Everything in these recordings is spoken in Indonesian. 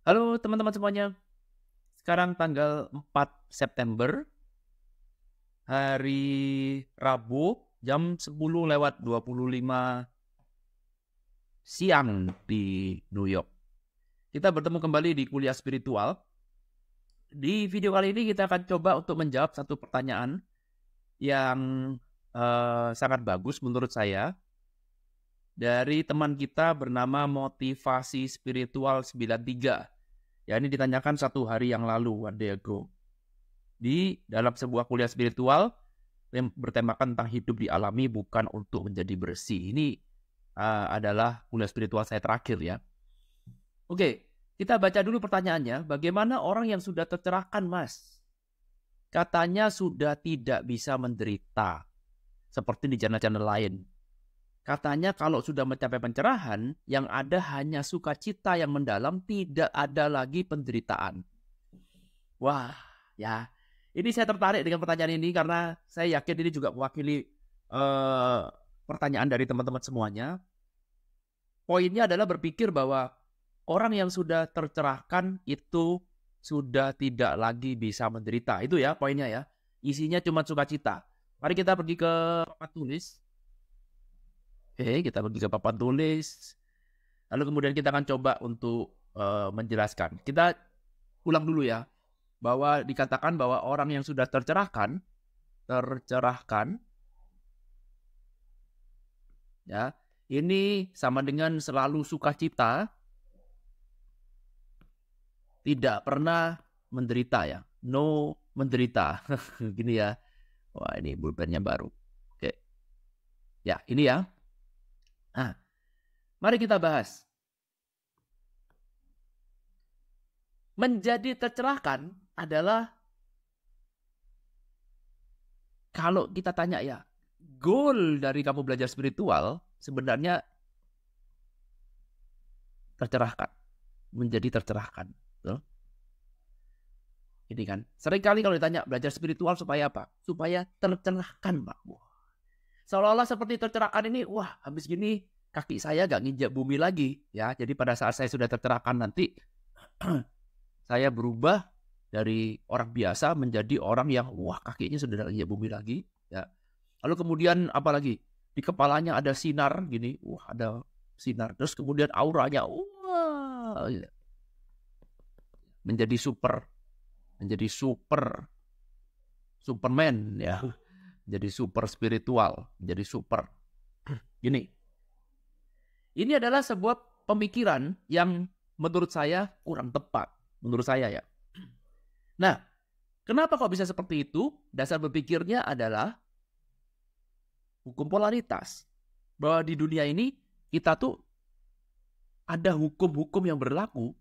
Halo teman-teman semuanya. Sekarang tanggal 4 September, hari Rabu, jam 10:25 siang di New York. Kita bertemu kembali di kuliah spiritual. Di video kali ini kita akan coba untuk menjawab satu pertanyaan yang sangat bagus menurut saya dari teman kita bernama Motivasi Spiritual 93. Ya, ini ditanyakan satu hari yang lalu, one day ago. Di dalam sebuah kuliah spiritual yang bertemakan tentang hidup dialami bukan untuk menjadi bersih. Ini adalah kuliah spiritual saya terakhir ya. Oke, kita baca dulu pertanyaannya. Bagaimana orang yang sudah tercerahkan, Mas? Katanya sudah tidak bisa menderita seperti di channel-channel lain. Katanya kalau sudah mencapai pencerahan, yang ada hanya sukacita yang mendalam, tidak ada lagi penderitaan. Wah, ya. Ini saya tertarik dengan pertanyaan ini karena saya yakin ini juga mewakili pertanyaan dari teman-teman semuanya. Poinnya adalah berpikir bahwa orang yang sudah tercerahkan itu sudah tidak lagi bisa menderita. Itu ya poinnya ya. Isinya cuma sukacita. Mari kita pergi ke papan tulis. Kita pergi ke papan tulis. Lalu kemudian kita akan coba untuk menjelaskan. Kita ulang dulu ya. Bahwa dikatakan bahwa orang yang sudah tercerahkan, ya, ini sama dengan selalu sukacita, tidak pernah menderita ya, no menderita, gini ya. Wah, ini pulpennya baru. Oke, ya ini ya. Nah, mari kita bahas. Menjadi tercerahkan adalah, kalau kita tanya ya, goal dari kamu belajar spiritual sebenarnya tercerahkan, menjadi tercerahkan. Betul? Ini kan, seringkali kalau ditanya belajar spiritual supaya apa? Supaya tercerahkan, Pak. Seolah-olah seperti tercerahkan ini, wah habis gini kaki saya gak nginjak bumi lagi. Ya, jadi pada saat saya sudah tercerahkan nanti, saya berubah dari orang biasa menjadi orang yang wah kakinya sudah tidak nginjak bumi lagi. Ya. Lalu kemudian apa lagi? Di kepalanya ada sinar gini, wah ada sinar. Terus kemudian auranya, wah, menjadi Superman ya, jadi super spiritual, jadi super. Gini, ini adalah sebuah pemikiran yang menurut saya kurang tepat, menurut saya ya. Nah, kenapa kok bisa seperti itu? Dasar berpikirnya adalah hukum polaritas. Bahwa di dunia ini kita tuh ada hukum-hukum yang berlaku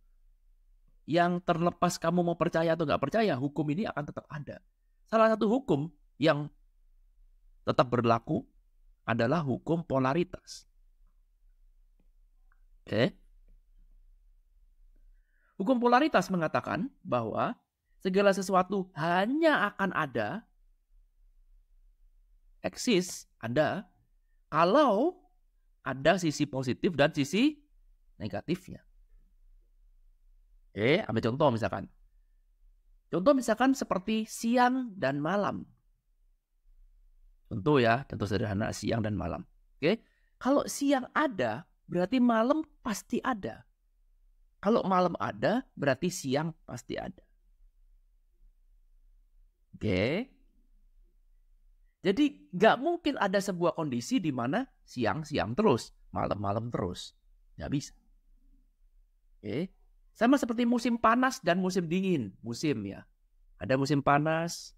yang terlepas kamu mau percaya atau nggak percaya, hukum ini akan tetap ada. Salah satu hukum yang tetap berlaku adalah hukum polaritas. Oke. Hukum polaritas mengatakan bahwa segala sesuatu hanya akan ada, eksis, ada, kalau ada sisi positif dan sisi negatifnya. Ambil contoh misalkan. Contoh misalkan seperti siang dan malam. Tentu ya, tentu sederhana, siang dan malam. Oke, kalau siang ada, berarti malam pasti ada. Kalau malam ada, berarti siang pasti ada. Oke. Jadi nggak mungkin ada sebuah kondisi di mana siang-siang terus, malam-malam terus. Nggak bisa. Oke. Sama seperti musim panas dan musim dingin. Musim ya. Ada musim panas,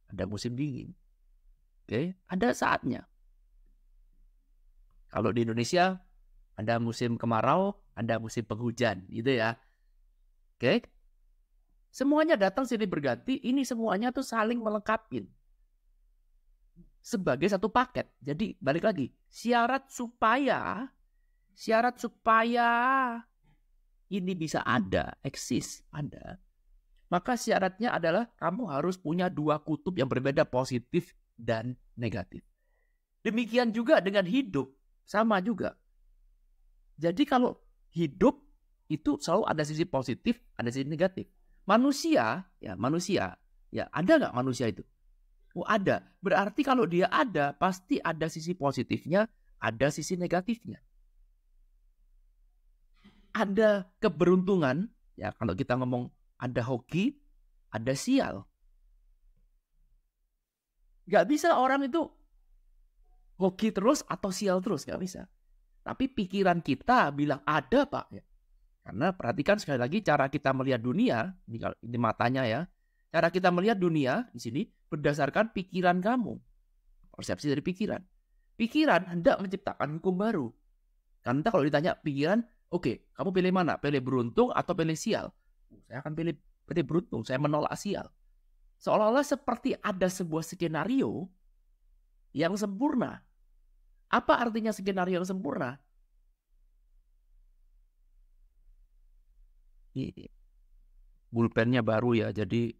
ada musim dingin. Oke, ada saatnya. Kalau di Indonesia ada musim kemarau, ada musim penghujan, gitu ya. Oke. Semuanya datang silih berganti, ini semuanya tuh saling melengkapi sebagai satu paket. Jadi balik lagi, syarat supaya ini bisa ada, eksis, ada. Maka syaratnya adalah kamu harus punya dua kutub yang berbeda, positif dan negatif. Demikian juga dengan hidup, sama juga. Jadi kalau hidup itu selalu ada sisi positif, ada sisi negatif. Manusia, ya ada nggak manusia itu? Oh ada. Berarti kalau dia ada, pasti ada sisi positifnya, ada sisi negatifnya. Ada keberuntungan, ya kalau kita ngomong ada hoki, ada sial. Nggak bisa orang itu hoki terus atau sial terus, nggak bisa. Tapi pikiran kita bilang ada Pak. Ya. Karena perhatikan sekali lagi cara kita melihat dunia, ini matanya ya. Cara kita melihat dunia di sini berdasarkan pikiran kamu. Persepsi dari pikiran. Pikiran hendak menciptakan hukum baru. Karena kalau ditanya pikiran, oke, kamu pilih mana? Pilih beruntung atau pilih sial? Saya akan pilih beruntung, saya menolak sial. Seolah-olah seperti ada sebuah skenario yang sempurna. Apa artinya skenario yang sempurna? Pulpennya baru ya, jadi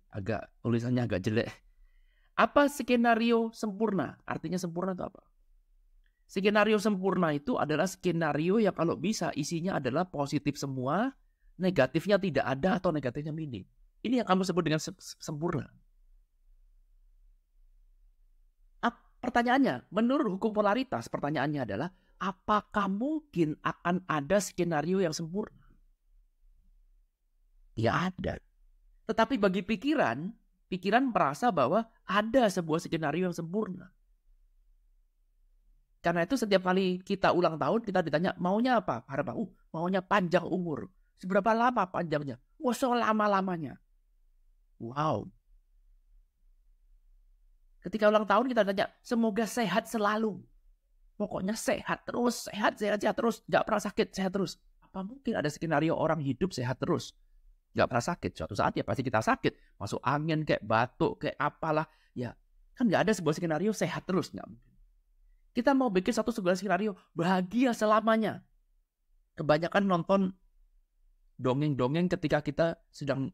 tulisannya agak jelek. Apa skenario sempurna? Artinya sempurna itu apa? Skenario sempurna itu adalah skenario yang kalau bisa isinya adalah positif semua, negatifnya tidak ada atau negatifnya minim. Ini yang kamu sebut dengan sempurna. Pertanyaannya, menurut hukum polaritas, pertanyaannya adalah, apakah mungkin akan ada skenario yang sempurna? Ya ada. Tetapi bagi pikiran merasa bahwa ada sebuah skenario yang sempurna. Karena itu setiap kali kita ulang tahun, kita ditanya, maunya apa? Harapan, maunya panjang umur. Seberapa lama panjangnya? Wah, selama-lamanya. Wow. Ketika ulang tahun kita tanya, semoga sehat selalu. Pokoknya sehat terus, sehat terus. Gak pernah sakit, sehat terus. Apa mungkin ada skenario orang hidup sehat terus? Gak pernah sakit. Suatu saat ya pasti kita sakit. Masuk angin, kayak batuk, kayak apalah. Ya, kan gak ada sebuah skenario sehat terus. Gak mungkin. Kita mau bikin satu skenario bahagia selamanya. Kebanyakan nonton dongeng-dongeng ketika kita sedang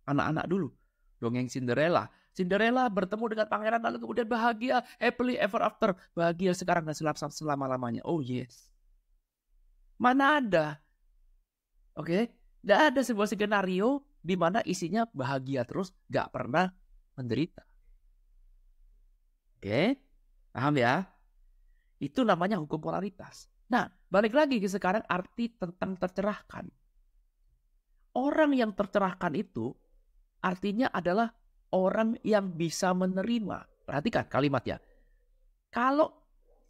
anak-anak dulu. Dongeng Cinderella. Cinderella bertemu dengan pangeran lalu kemudian bahagia, happily ever after. Bahagia sekarang dan selama-lamanya. Oh yes. Mana ada? Oke. Tidak ada sebuah skenario di mana isinya bahagia terus, gak pernah menderita. Oke. Paham ya? Itu namanya hukum polaritas. Nah, balik lagi ke sekarang arti tentang tercerahkan. Orang yang tercerahkan itu artinya adalah orang yang bisa menerima. Perhatikan kalimatnya. Kalau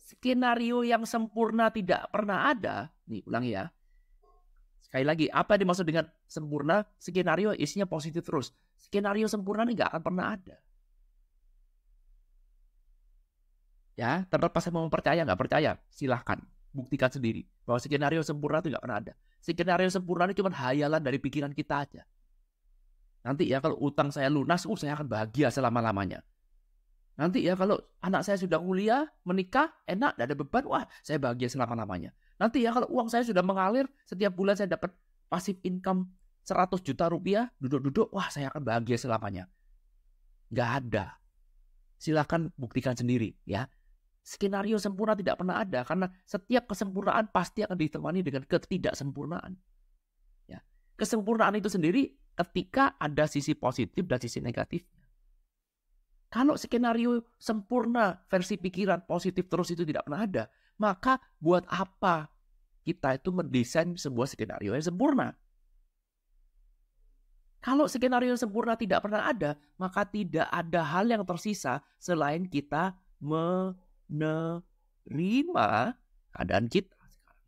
skenario yang sempurna tidak pernah ada, nih ulangi ya. Sekali lagi, apa yang dimaksud dengan sempurna? Skenario isinya positif terus. Skenario sempurna ini nggak akan pernah ada. Ya, terlepas saya mau percaya nggak percaya, silahkan buktikan sendiri bahwa skenario sempurna itu nggak pernah ada. Skenario sempurna itu cuma hayalan dari pikiran kita aja. Nanti ya kalau utang saya lunas, saya akan bahagia selama-lamanya. Nanti ya kalau anak saya sudah kuliah, menikah, enak, tidak ada beban, wah saya bahagia selama-lamanya. Nanti ya kalau uang saya sudah mengalir, setiap bulan saya dapat passive income 100 juta rupiah, duduk-duduk, wah saya akan bahagia selamanya. Nggak ada. Silakan buktikan sendiri ya. Skenario sempurna tidak pernah ada karena setiap kesempurnaan pasti akan ditemani dengan ketidaksempurnaan. Ya. Kesempurnaan itu sendiri ketika ada sisi positif dan sisi negatifnya. Kalau skenario sempurna versi pikiran positif terus itu tidak pernah ada, maka buat apa kita itu mendesain sebuah skenario yang sempurna? Kalau skenario yang sempurna tidak pernah ada, maka tidak ada hal yang tersisa selain kita menerima keadaan kita sekarang.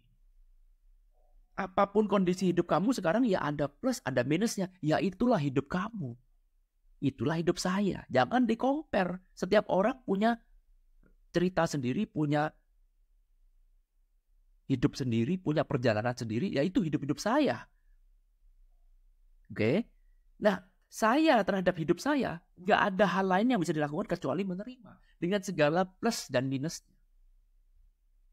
Apapun kondisi hidup kamu sekarang ya ada plus, ada minusnya. Ya itulah hidup kamu. Itulah hidup saya. Jangan di-compare. Setiap orang punya cerita sendiri, punya hidup sendiri, punya perjalanan sendiri. Ya itu hidup-hidup saya. Oke? Nah, saya terhadap hidup saya, nggak ada hal lain yang bisa dilakukan kecuali menerima. Dengan segala plus dan minusnya.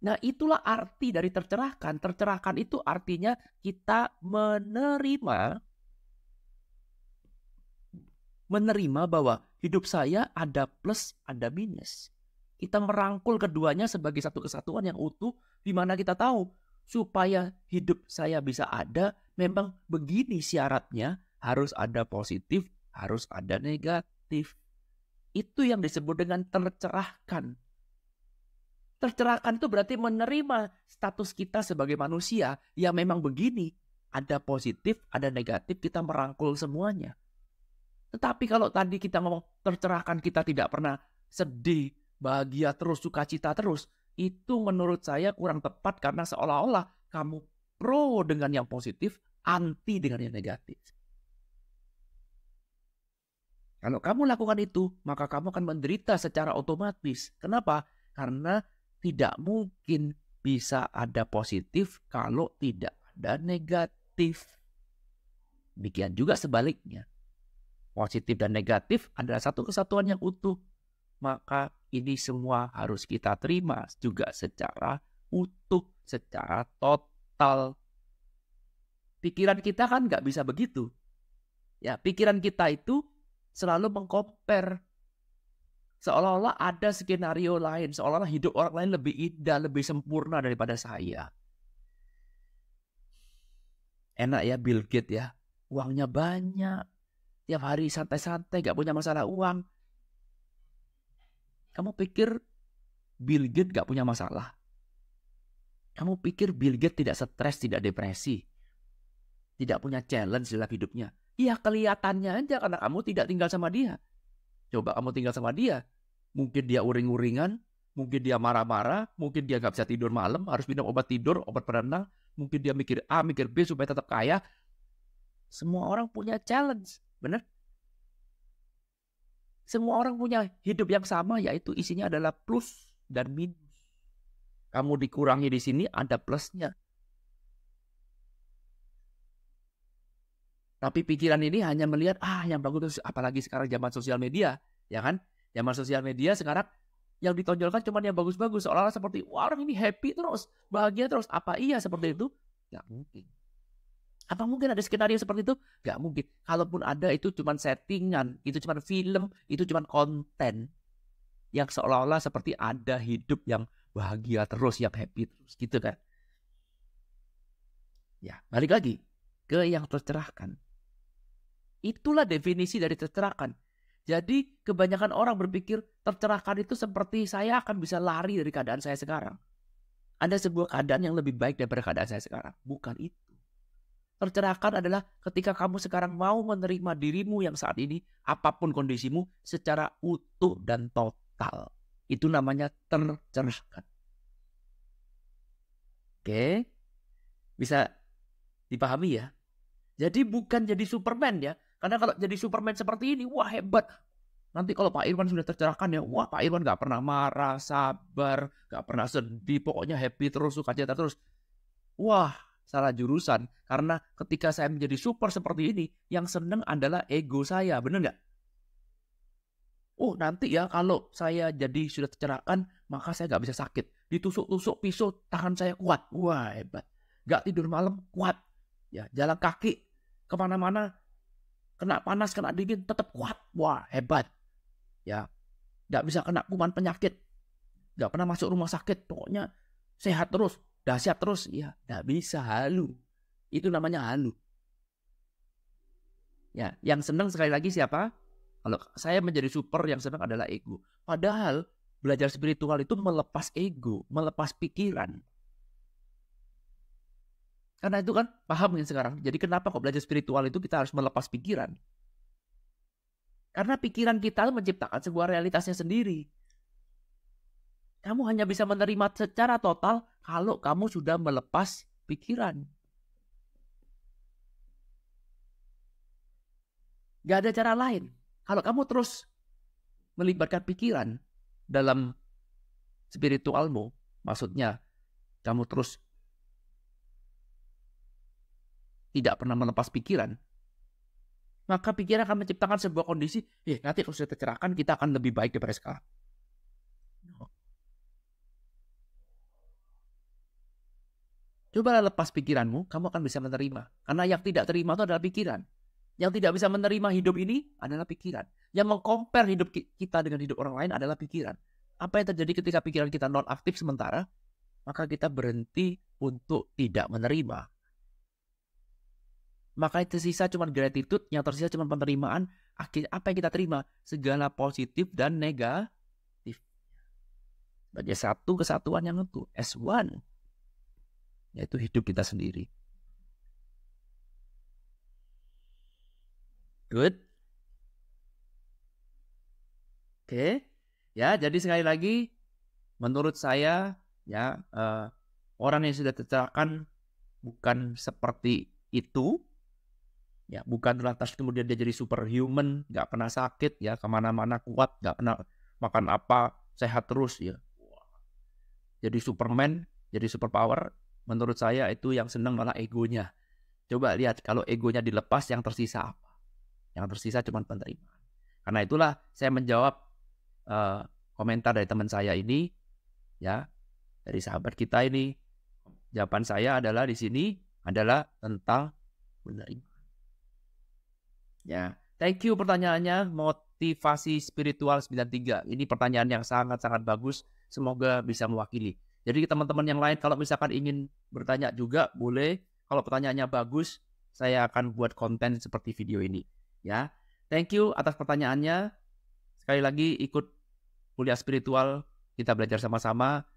Nah, itulah arti dari tercerahkan. Tercerahkan itu artinya kita menerima bahwa hidup saya ada plus, ada minus. Kita merangkul keduanya sebagai satu kesatuan yang utuh, di mana kita tahu supaya hidup saya bisa ada, memang begini syaratnya, harus ada positif, harus ada negatif. Itu yang disebut dengan tercerahkan. Tercerahkan itu berarti menerima status kita sebagai manusia yang memang begini. Ada positif, ada negatif, kita merangkul semuanya. Tetapi kalau tadi kita ngomong tercerahkan, kita tidak pernah sedih, bahagia terus, sukacita terus, itu menurut saya kurang tepat karena seolah-olah kamu pro dengan yang positif, anti dengan yang negatif. Kalau kamu lakukan itu, maka kamu akan menderita secara otomatis. Kenapa? Karena tidak mungkin bisa ada positif kalau tidak ada negatif. Demikian juga sebaliknya. Positif dan negatif adalah satu kesatuan yang utuh. Maka ini semua harus kita terima juga secara utuh, secara total. Pikiran kita kan nggak bisa begitu. Ya, pikiran kita itu selalu mengcompare. Seolah-olah ada skenario lain, seolah-olah hidup orang lain lebih indah, lebih sempurna daripada saya. Enak ya Bill Gates ya, uangnya banyak. Tiap hari santai-santai, gak punya masalah uang. Kamu pikir Bill Gates gak punya masalah? Kamu pikir Bill Gates tidak stres, tidak depresi? Tidak punya challenge dalam hidupnya? Iya, kelihatannya aja karena kamu tidak tinggal sama dia. Coba kamu tinggal sama dia. Mungkin dia uring-uringan, mungkin dia marah-marah, mungkin dia gak bisa tidur malam, harus minum obat tidur, obat penenang. Mungkin dia mikir A, mikir B supaya tetap kaya. Semua orang punya challenge. Benar? Semua orang punya hidup yang sama, yaitu isinya adalah plus dan minus. Kamu dikurangi di sini, ada plusnya. Tapi pikiran ini hanya melihat, yang bagus, apalagi sekarang zaman sosial media, ya kan? Zaman sosial media sekarang yang ditonjolkan cuma yang bagus-bagus, seolah-olah seperti, wah orang ini happy terus, bahagia terus. Apa iya seperti itu? Nggak mungkin. Apa mungkin ada skenario seperti itu? Gak mungkin. Kalaupun ada, itu cuma settingan, itu cuma film, itu cuma konten yang seolah-olah seperti ada hidup yang bahagia terus, yang happy terus, gitu kan? Ya, balik lagi ke yang tercerahkan. Itulah definisi dari tercerahkan. Jadi kebanyakan orang berpikir tercerahkan itu seperti saya akan bisa lari dari keadaan saya sekarang. Ada sebuah keadaan yang lebih baik daripada keadaan saya sekarang. Bukan itu. Tercerahkan adalah ketika kamu sekarang mau menerima dirimu yang saat ini, apapun kondisimu, secara utuh dan total. Itu namanya tercerahkan. Oke? Bisa dipahami ya? Jadi bukan jadi Superman ya. Karena kalau jadi Superman seperti ini, wah hebat. Nanti kalau Pak Irwan sudah tercerahkan ya, wah Pak Irwan gak pernah marah, sabar, gak pernah sedih, pokoknya happy terus, sukacita terus. Wah, salah jurusan. Karena ketika saya menjadi super seperti ini, yang seneng adalah ego saya. Bener nggak? Oh, nanti ya kalau saya jadi sudah tercerahkan, maka saya nggak bisa sakit. Ditusuk-tusuk pisau, tangan saya kuat. Wah, hebat. Nggak tidur malam, kuat. Ya, jalan kaki kemana-mana, kena panas, kena dingin, tetap kuat. Wah, hebat. Ya, nggak bisa kena kuman penyakit. Nggak pernah masuk rumah sakit. Pokoknya sehat terus. Dahsyat terus, ya nggak bisa, halu. Itu namanya halu. Ya, yang senang sekali lagi siapa? Kalau saya menjadi super, yang senang adalah ego. Padahal belajar spiritual itu melepas ego, melepas pikiran. Karena itu kan paham kan sekarang. Jadi kenapa kok belajar spiritual itu kita harus melepas pikiran? Karena pikiran kita menciptakan sebuah realitasnya sendiri. Kamu hanya bisa menerima secara total kalau kamu sudah melepas pikiran. Gak ada cara lain. Kalau kamu terus melibatkan pikiran dalam spiritualmu, maksudnya kamu terus tidak pernah melepas pikiran, maka pikiran akan menciptakan sebuah kondisi, nanti kalau sudah tercerahkan kita akan lebih baik daripada sekarang. Coba lepas pikiranmu, kamu akan bisa menerima. Karena yang tidak terima itu adalah pikiran. Yang tidak bisa menerima hidup ini adalah pikiran. Yang meng-compare hidup kita dengan hidup orang lain adalah pikiran. Apa yang terjadi ketika pikiran kita non-aktif sementara? Maka kita berhenti untuk tidak menerima. Maka yang tersisa cuma gratitude, yang tersisa cuma penerimaan. Akhirnya apa yang kita terima? Segala positif dan negatif. Sebagai satu kesatuan yang utuh, as one. Yaitu hidup kita sendiri. Good. Oke. Ya, jadi sekali lagi, menurut saya, ya, orang yang sudah tercerahkan bukan seperti itu. Ya, bukan lantas kemudian dia jadi superhuman, nggak pernah sakit, ya, kemana-mana kuat, nggak pernah makan apa, sehat terus, ya. Jadi Superman, jadi superpower. Menurut saya itu yang senang malah egonya. Coba lihat, kalau egonya dilepas, yang tersisa apa? Yang tersisa cuma penerimaan. Karena itulah saya menjawab komentar dari teman saya ini, ya, dari sahabat kita ini. Jawaban saya adalah di sini adalah tentang menerima. Ya, thank you pertanyaannya, motivasi spiritual 93. Ini pertanyaan yang sangat-sangat bagus. Semoga bisa mewakili. Jadi teman-teman yang lain kalau misalkan ingin bertanya juga boleh. Kalau pertanyaannya bagus, saya akan buat konten seperti video ini. Ya, thank you atas pertanyaannya. Sekali lagi ikut kuliah spiritual, kita belajar sama-sama.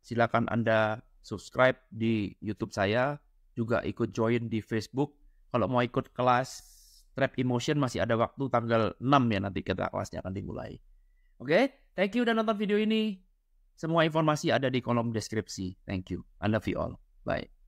Silakan Anda subscribe di YouTube saya, juga ikut join di Facebook. Kalau mau ikut kelas Trap Emotion masih ada waktu tanggal 6 ya, nanti kita kelasnya akan dimulai. Oke, thank you udah nonton video ini. Semua informasi ada di kolom deskripsi. Thank you. I love you all. Bye.